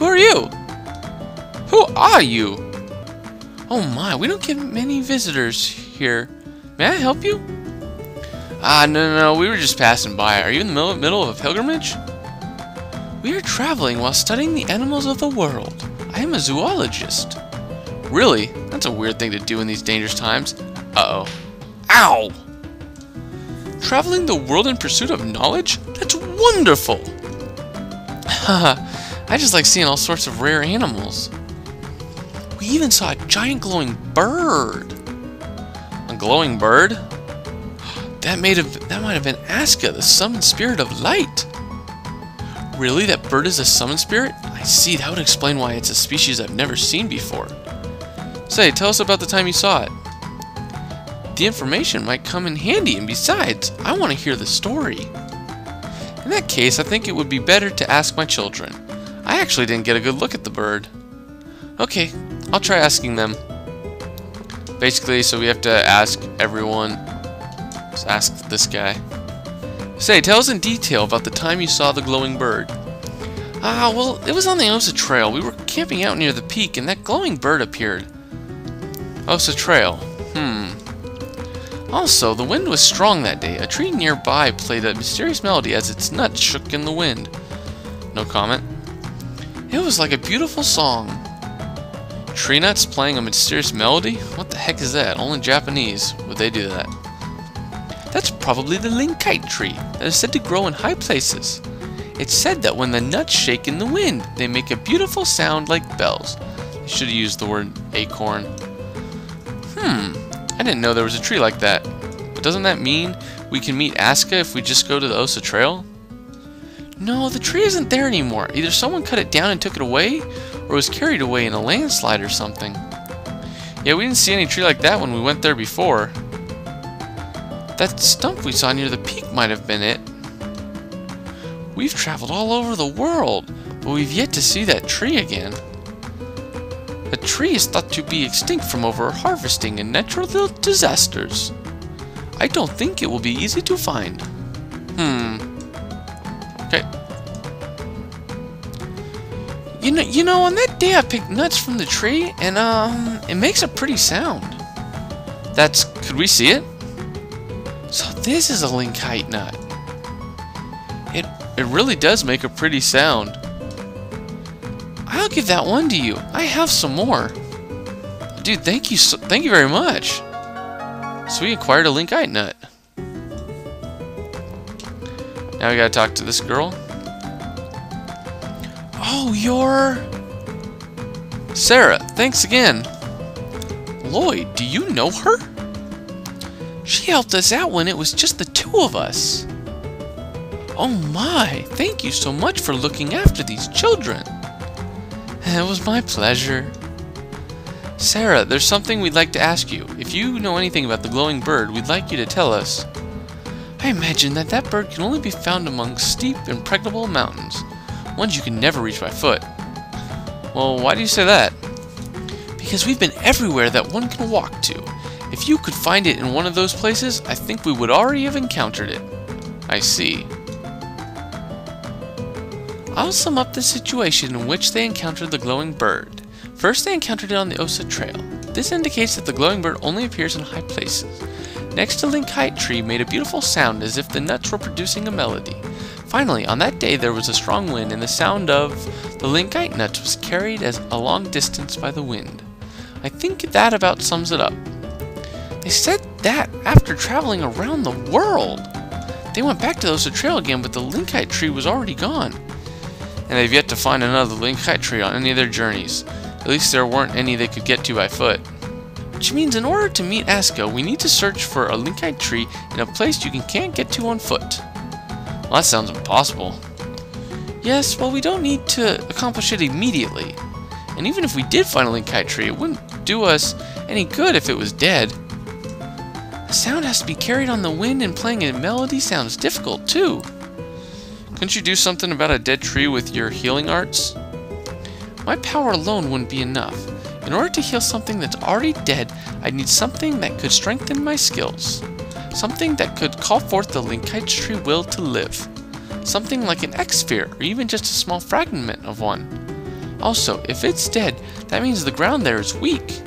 Who are you? Who are you? Oh my, we don't get many visitors here. May I help you? No, we were just passing by. Are you in the middle of a pilgrimage? We are traveling while studying the animals of the world. I am a zoologist. Really? That's a weird thing to do in these dangerous times. Uh-oh. Ow! Traveling the world in pursuit of knowledge? That's wonderful! Haha, I just like seeing all sorts of rare animals. We even saw a giant glowing bird. A glowing bird? That might have been Aska, the summoned spirit of light. Really? That bird is a summoned spirit? I see, that would explain why it's a species I've never seen before. Say, tell us about the time you saw it. The information might come in handy, and besides, I want to hear the story. In that case, I think it would be better to ask my children. I actually didn't get a good look at the bird. Okay, I'll try asking them. Basically, so we have to ask everyone. Let's ask this guy. Say, tell us in detail about the time you saw the glowing bird. Well, it was on the Osa Trail. We were camping out near the peak, and that glowing bird appeared. Osa Trail. Also, the wind was strong that day. A tree nearby played a mysterious melody as its nuts shook in the wind. No comment. It was like a beautiful song. Tree nuts playing a mysterious melody? What the heck is that? Only Japanese would they do that. That's probably the linkite tree that is said to grow in high places. It's said that when the nuts shake in the wind, they make a beautiful sound like bells. I should have used the word acorn. I didn't know there was a tree like that. But doesn't that mean we can meet Aska if we just go to the Osa Trail? No, the tree isn't there anymore. Either someone cut it down and took it away, or was carried away in a landslide or something. Yeah, we didn't see any tree like that when we went there before. That stump we saw near the peak might have been it. We've traveled all over the world, but we've yet to see that tree again. The tree is thought to be extinct from over-harvesting and natural disasters. I don't think it will be easy to find. Okay. You know, on that day I picked nuts from the tree, and it makes a pretty sound. Could we see it? So this is a linkite nut. It really does make a pretty sound. I'll give that one to you. I have some more. Dude, thank you very much. So we acquired a linkite nut. Now we gotta talk to this girl. Oh, you're Sarah. Thanks again. Lloyd, do you know her? She helped us out when it was just the two of us. Oh my, thank you so much for looking after these children. It was my pleasure. Sarah, there's something we'd like to ask you. If you know anything about the glowing bird, we'd like you to tell us. I imagine that bird can only be found among steep, impregnable mountains, ones you can never reach by foot. Well, why do you say that? Because we've been everywhere that one can walk to. If you could find it in one of those places, I think we would already have encountered it. I see. I'll sum up the situation in which they encountered the glowing bird. First, they encountered it on the Osa Trail. This indicates that the glowing bird only appears in high places. Next, a linkite tree made a beautiful sound as if the nuts were producing a melody. Finally, on that day there was a strong wind, and the sound of the linkite nuts was carried a long distance by the wind. I think that about sums it up. They said that after traveling around the world. They went back to the Osa Trail again, but the linkite tree was already gone. And they've yet to find another linkite tree on any of their journeys. At least there weren't any they could get to by foot. Which means in order to meet Aska, we need to search for a linkite tree in a place you can't get to on foot. Well, that sounds impossible. Yes, well, we don't need to accomplish it immediately. And even if we did find a linkite tree, it wouldn't do us any good if it was dead. The sound has to be carried on the wind, and playing a melody sounds difficult too. Couldn't you do something about a dead tree with your healing arts? My power alone wouldn't be enough. In order to heal something that's already dead, I'd need something that could strengthen my skills. Something that could call forth the linkite tree will to live. Something like an X-sphere, or even just a small fragment of one. Also, if it's dead, that means the ground there is weak.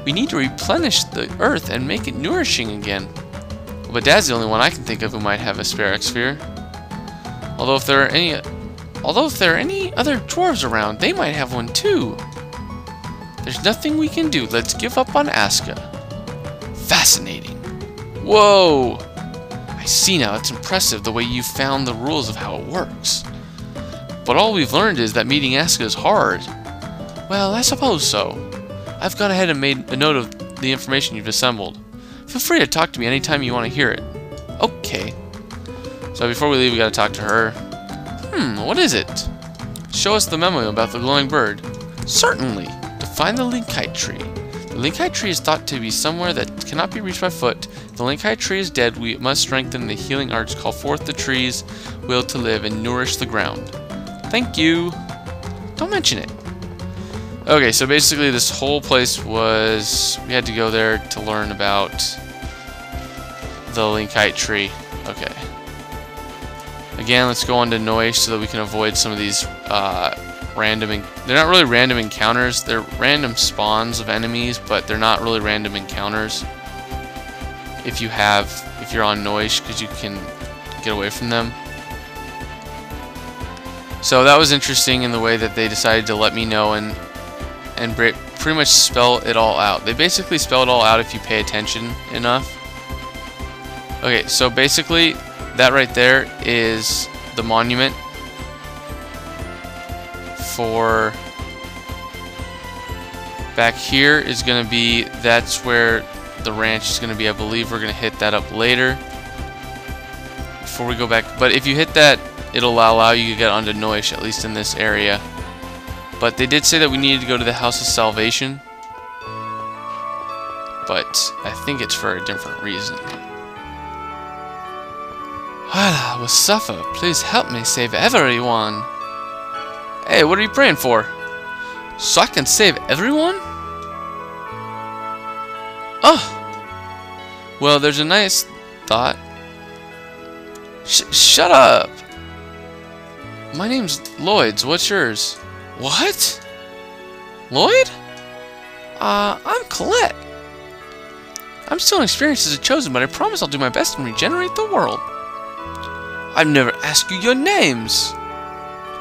We need to replenish the earth and make it nourishing again. But Dad's the only one I can think of who might have a spare X-sphere. Although if there are any other dwarves around, they might have one too. There's nothing we can do. Let's give up on Aska. Fascinating. Whoa! I see now. It's impressive the way you found the rules of how it works. But all we've learned is that meeting Aska is hard. Well, I suppose so. I've gone ahead and made a note of the information you've assembled. Feel free to talk to me anytime you want to hear it. Okay. So before we leave, we gotta talk to her. What is it? Show us the memo about the glowing bird. Certainly. To find the linkite tree. The linkite tree is thought to be somewhere that cannot be reached by foot. If the linkite tree is dead, we must strengthen the healing arts, call forth the tree's will to live, and nourish the ground. Thank you. Don't mention it. Okay, so basically this whole place was... we had to go there to learn about the linkite tree. Okay. Again, let's go on to Noish so that we can avoid some of these random... they're not really random encounters. They're random spawns of enemies, but they're not really random encounters. If you're on Noish, because you can get away from them. So that was interesting in the way that they decided to let me know and pretty much spell it all out. They basically spell it all out if you pay attention enough. Okay, so basically that right there is the monument for... back here is going to be... that's where the ranch is going to be. I believe we're going to hit that up later before we go back. But if you hit that, it'll allow you to get onto Noish, at least in this area. But they did say that we needed to go to the House of Salvation. But I think it's for a different reason. I will suffer. Please help me save everyone. Hey, what are you praying for? So I can save everyone? Oh! Well, there's a nice thought. Shut up! My name's Lloyd's. What's yours? What? Lloyd? I'm Colette. I'm still inexperienced as a chosen, but I promise I'll do my best and regenerate the world. I've never asked you your names.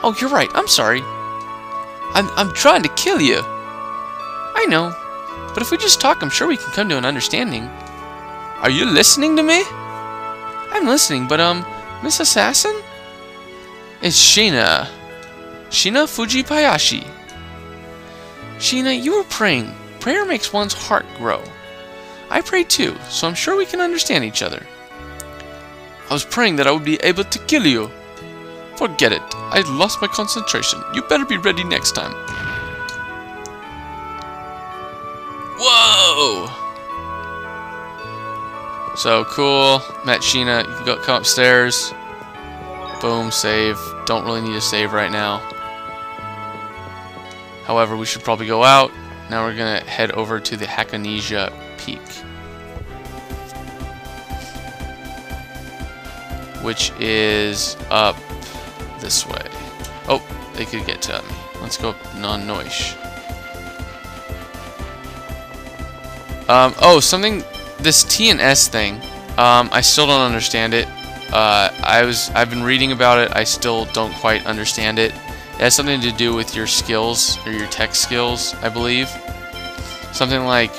Oh, you're right. I'm sorry. I'm trying to kill you. I know. But if we just talk, I'm sure we can come to an understanding. Are you listening to me? I'm listening, but, Miss Assassin? It's Sheena. Sheena Fujibayashi. Sheena, you were praying. Prayer makes one's heart grow. I pray too, so I'm sure we can understand each other. I was praying that I would be able to kill you. Forget it. I lost my concentration. You better be ready next time. Whoa! So cool. Met Sheena. You can come upstairs. Boom, save. Don't really need to save right now. However, we should probably go out. Now we're gonna head over to the Hakonesia Peak, which is up this way. Oh, they could get to me. Let's go up non-Noish. Oh, something. This T and S thing. I still don't understand it. I've been reading about it. I still don't quite understand it. It has something to do with your skills or your tech skills, I believe. Something like,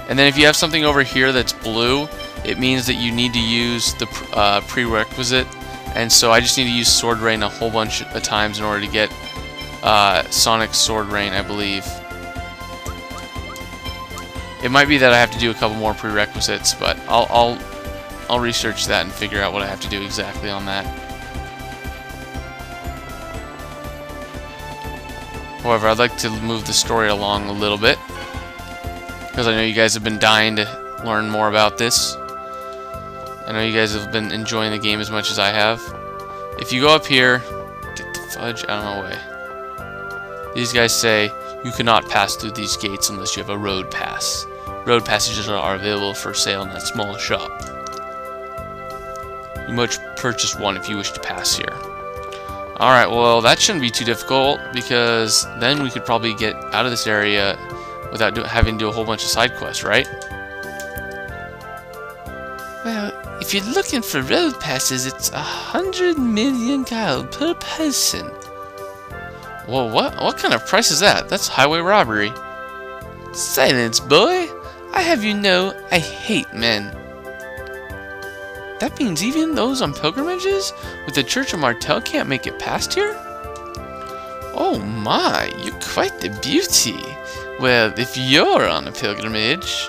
and then if you have something over here that's blue, it means that you need to use the prerequisite. And so I just need to use Sword Rain a whole bunch of times in order to get Sonic Sword Rain, I believe. It might be that I have to do a couple more prerequisites, but I'll research that and figure out what I have to do exactly on that. However, I'd like to move the story along a little bit, because I know you guys have been dying to learn more about this. I know you guys have been enjoying the game as much as I have. If you go up here, get the fudge out of my way. These guys say, you cannot pass through these gates unless you have a road pass. Road passages are available for sale in that small shop. You must purchase one if you wish to pass here. Alright, well, that shouldn't be too difficult, because then we could probably get out of this area without having to do a whole bunch of side quests, right? Well, if you're looking for road passes, it's 100 million gold per person. Whoa, what kind of price is that? That's highway robbery. Silence, boy! I have you know, I hate men. That means even those on pilgrimages with the Church of Martel can't make it past here? Oh my, you're quite the beauty. Well, if you're on a pilgrimage...